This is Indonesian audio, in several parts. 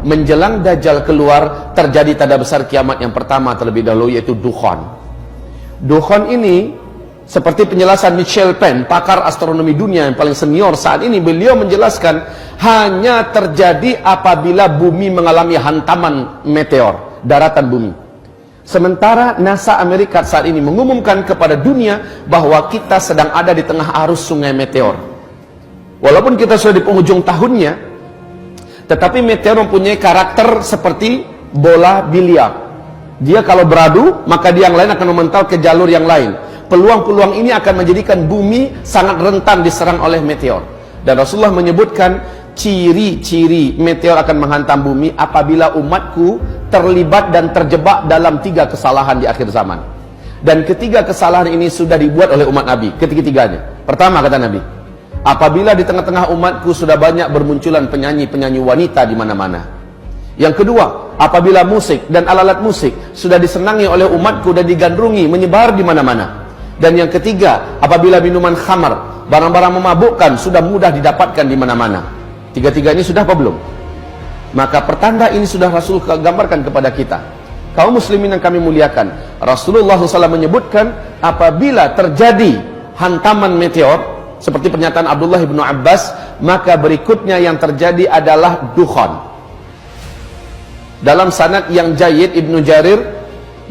menjelang Dajjal keluar, terjadi tanda besar kiamat yang pertama terlebih dahulu, yaitu dukhan. Dukhan ini, seperti penjelasan Michel Penn, pakar astronomi dunia yang paling senior saat ini, beliau menjelaskan hanya terjadi apabila bumi mengalami hantaman meteor, daratan bumi. Sementara NASA Amerika saat ini mengumumkan kepada dunia bahwa kita sedang ada di tengah arus sungai meteor. Walaupun kita sudah di penghujung tahunnya, tetapi meteor mempunyai karakter seperti bola biliar. Dia kalau beradu, maka dia yang lain akan memental ke jalur yang lain. Peluang-peluang ini akan menjadikan bumi sangat rentan diserang oleh meteor. Dan Rasulullah menyebutkan ciri-ciri meteor akan menghantam bumi apabila umatku terlibat dan terjebak dalam 3 kesalahan di akhir zaman. Dan ketiga kesalahan ini sudah dibuat oleh umat Nabi, ketiga-tiganya. Pertama, kata Nabi, apabila di tengah-tengah umatku sudah banyak bermunculan penyanyi-penyanyi wanita di mana-mana. Yang kedua, apabila musik dan alat-alat musik sudah disenangi oleh umatku dan digandrungi menyebar di mana-mana. Dan yang ketiga, apabila minuman khamar, barang-barang memabukkan sudah mudah didapatkan di mana-mana. Tiga-tiga ini sudah apa belum? Maka pertanda ini sudah Rasul gambarkan kepada kita. Kaum muslimin yang kami muliakan, Rasulullah SAW menyebutkan apabila terjadi hantaman meteor, seperti pernyataan Abdullah bin Abbas, maka berikutnya yang terjadi adalah dukhan. Dalam sanad yang jayyid, Ibnu Jarir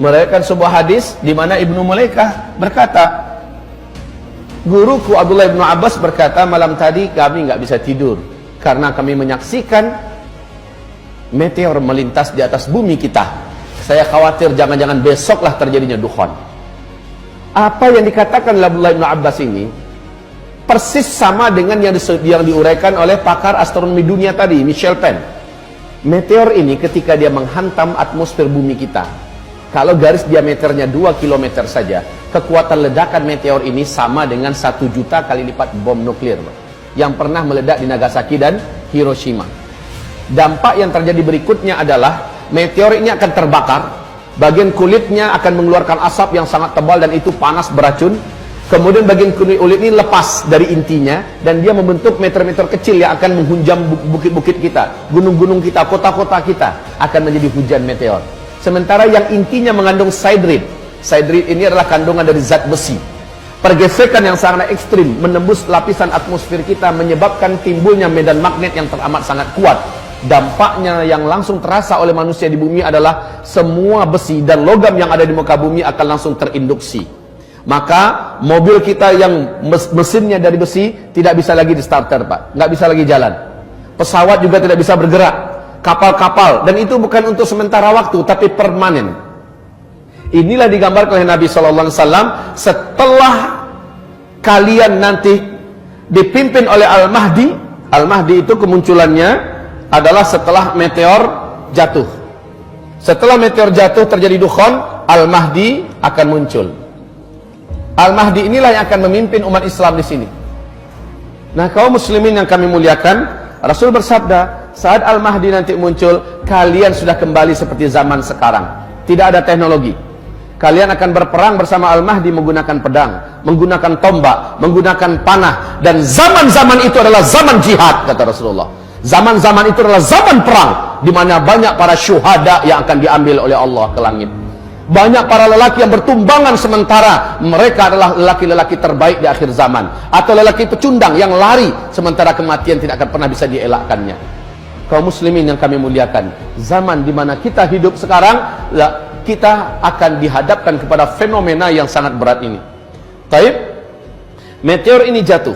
meriwayatkan sebuah hadis di mana Ibnu Mulaikah berkata, guruku Abdullah bin Abbas berkata, malam tadi kami nggak bisa tidur karena kami menyaksikan meteor melintas di atas bumi kita. Saya khawatir jangan-jangan besoklah terjadinya dukhan. Apa yang dikatakan oleh Abdullah bin Abbas ini persis sama dengan yang diuraikan oleh pakar astronomi dunia tadi, Michel Penn. Meteor ini ketika dia menghantam atmosfer bumi kita, kalau garis diameternya 2 km saja, kekuatan ledakan meteor ini sama dengan 1 juta kali lipat bom nuklir yang pernah meledak di Nagasaki dan Hiroshima. Dampak yang terjadi berikutnya adalah meteor ini akan terbakar, bagian kulitnya akan mengeluarkan asap yang sangat tebal dan itu panas beracun. Kemudian bagian kulit ini lepas dari intinya dan dia membentuk meteor-meteor kecil yang akan menghunjam bukit-bukit kita, gunung-gunung kita, kota-kota kita akan menjadi hujan meteor. Sementara yang intinya mengandung sidride. Sidride ini adalah kandungan dari zat besi. Pergesekan yang sangat ekstrim menembus lapisan atmosfer kita menyebabkan timbulnya medan magnet yang teramat sangat kuat. Dampaknya yang langsung terasa oleh manusia di bumi adalah semua besi dan logam yang ada di muka bumi akan langsung terinduksi. Maka mobil kita yang mesinnya dari besi tidak bisa lagi di starter, Pak, nggak bisa lagi jalan. Pesawat juga tidak bisa bergerak, kapal-kapal, dan itu bukan untuk sementara waktu tapi permanen. Inilah digambarkan oleh Nabi SAW setelah kalian nanti dipimpin oleh Al-Mahdi. Al-Mahdi itu kemunculannya adalah setelah meteor jatuh. Setelah meteor jatuh terjadi dukhan, Al-Mahdi akan muncul. Al-Mahdi inilah yang akan memimpin umat Islam di sini. Nah, kaum muslimin yang kami muliakan, Rasul bersabda, saat Al-Mahdi nanti muncul, kalian sudah kembali seperti zaman sekarang. Tidak ada teknologi. Kalian akan berperang bersama Al-Mahdi menggunakan pedang, menggunakan tombak, menggunakan panah, dan zaman-zaman itu adalah zaman jihad, kata Rasulullah. Zaman-zaman itu adalah zaman perang, di mana banyak para syuhada yang akan diambil oleh Allah ke langit. Banyak para lelaki yang bertumbangan sementara mereka adalah lelaki-lelaki terbaik di akhir zaman, atau lelaki pecundang yang lari sementara kematian tidak akan pernah bisa dielakkannya. Kaum muslimin yang kami muliakan, zaman di mana kita hidup sekarang, kita akan dihadapkan kepada fenomena yang sangat berat ini. Taib, meteor ini jatuh,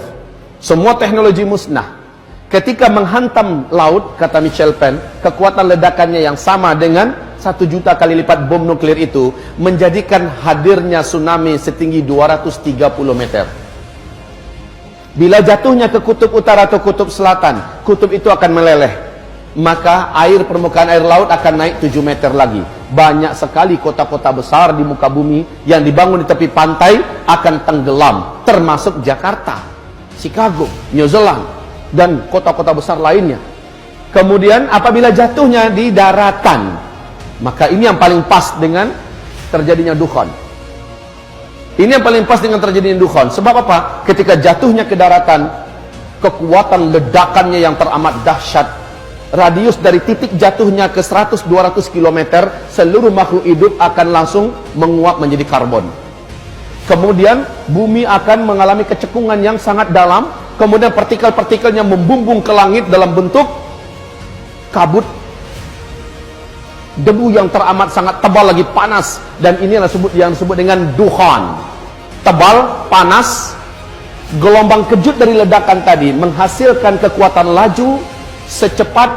semua teknologi musnah. Ketika menghantam laut, kata Michel Penn, kekuatan ledakannya yang sama dengan 1 juta kali lipat bom nuklir itu menjadikan hadirnya tsunami setinggi 230 meter. Bila jatuhnya ke kutub utara atau kutub selatan, kutub itu akan meleleh. Maka permukaan air laut akan naik 7 meter lagi. Banyak sekali kota-kota besar di muka bumi yang dibangun di tepi pantai akan tenggelam, termasuk Jakarta, Chicago, New Zealand, dan kota-kota besar lainnya. Kemudian apabila jatuhnya di daratan, maka ini yang paling pas dengan terjadinya dukhan. Ini yang paling pas dengan terjadinya dukhan. Sebab apa? Ketika jatuhnya ke daratan, kekuatan ledakannya yang teramat dahsyat, radius dari titik jatuhnya ke 100-200 km, seluruh makhluk hidup akan langsung menguap menjadi karbon. Kemudian bumi akan mengalami kecekungan yang sangat dalam, kemudian partikel-partikelnya membumbung ke langit dalam bentuk kabut, debu yang teramat sangat tebal lagi panas, dan inilah yang disebut dengan dukhan. Tebal, panas, gelombang kejut dari ledakan tadi menghasilkan kekuatan laju secepat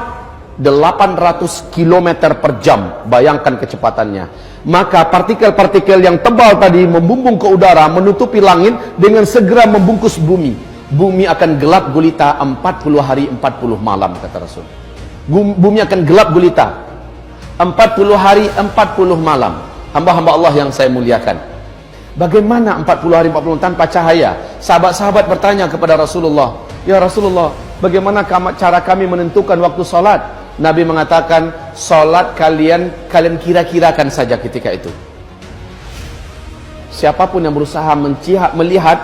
800 km per jam. Bayangkan kecepatannya. Maka partikel-partikel yang tebal tadi membumbung ke udara, menutupi langit, dengan segera membungkus bumi. Bumi akan gelap gulita 40 hari 40 malam, kata Rasul. Bumi akan gelap gulita 40 hari 40 malam. Hamba-hamba Allah yang saya muliakan, bagaimana 40 hari 40 malam tanpa cahaya? Sahabat-sahabat bertanya kepada Rasulullah, ya Rasulullah, bagaimana cara kami menentukan waktu salat? Nabi mengatakan, salat kalian kira-kirakan saja ketika itu. Siapapun yang berusaha melihat,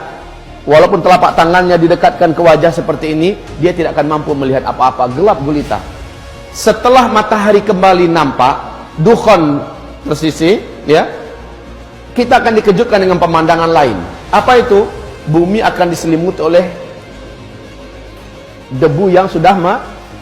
walaupun telapak tangannya didekatkan ke wajah seperti ini, dia tidak akan mampu melihat apa-apa, gelap gulita. Setelah matahari kembali nampak, dukhan tersisi, ya, kita akan dikejutkan dengan pemandangan lain. Apa itu? Bumi akan diselimuti oleh debu yang sudah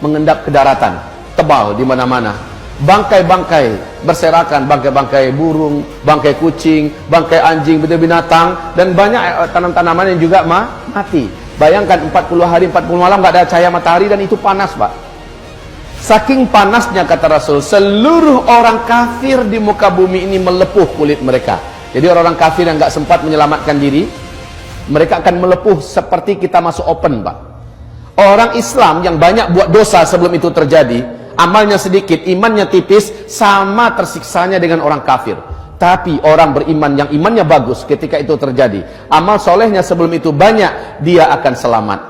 mengendap ke daratan, tebal di mana-mana. Bangkai-bangkai berserakan, bangkai-bangkai burung, bangkai kucing, bangkai anjing, binatang, dan banyak tanam-tanaman yang juga mati. Bayangkan 40 hari 40 malam nggak ada cahaya matahari, dan itu panas, Pak. Saking panasnya, kata Rasul, seluruh orang kafir di muka bumi ini melepuh kulit mereka. Jadi orang-orang kafir yang nggak sempat menyelamatkan diri, mereka akan melepuh seperti kita masuk open, Pak. Orang Islam yang banyak buat dosa sebelum itu terjadi, amalnya sedikit, imannya tipis, sama tersiksanya dengan orang kafir. Tapi orang beriman yang imannya bagus, ketika itu terjadi, amal solehnya sebelum itu banyak, dia akan selamat.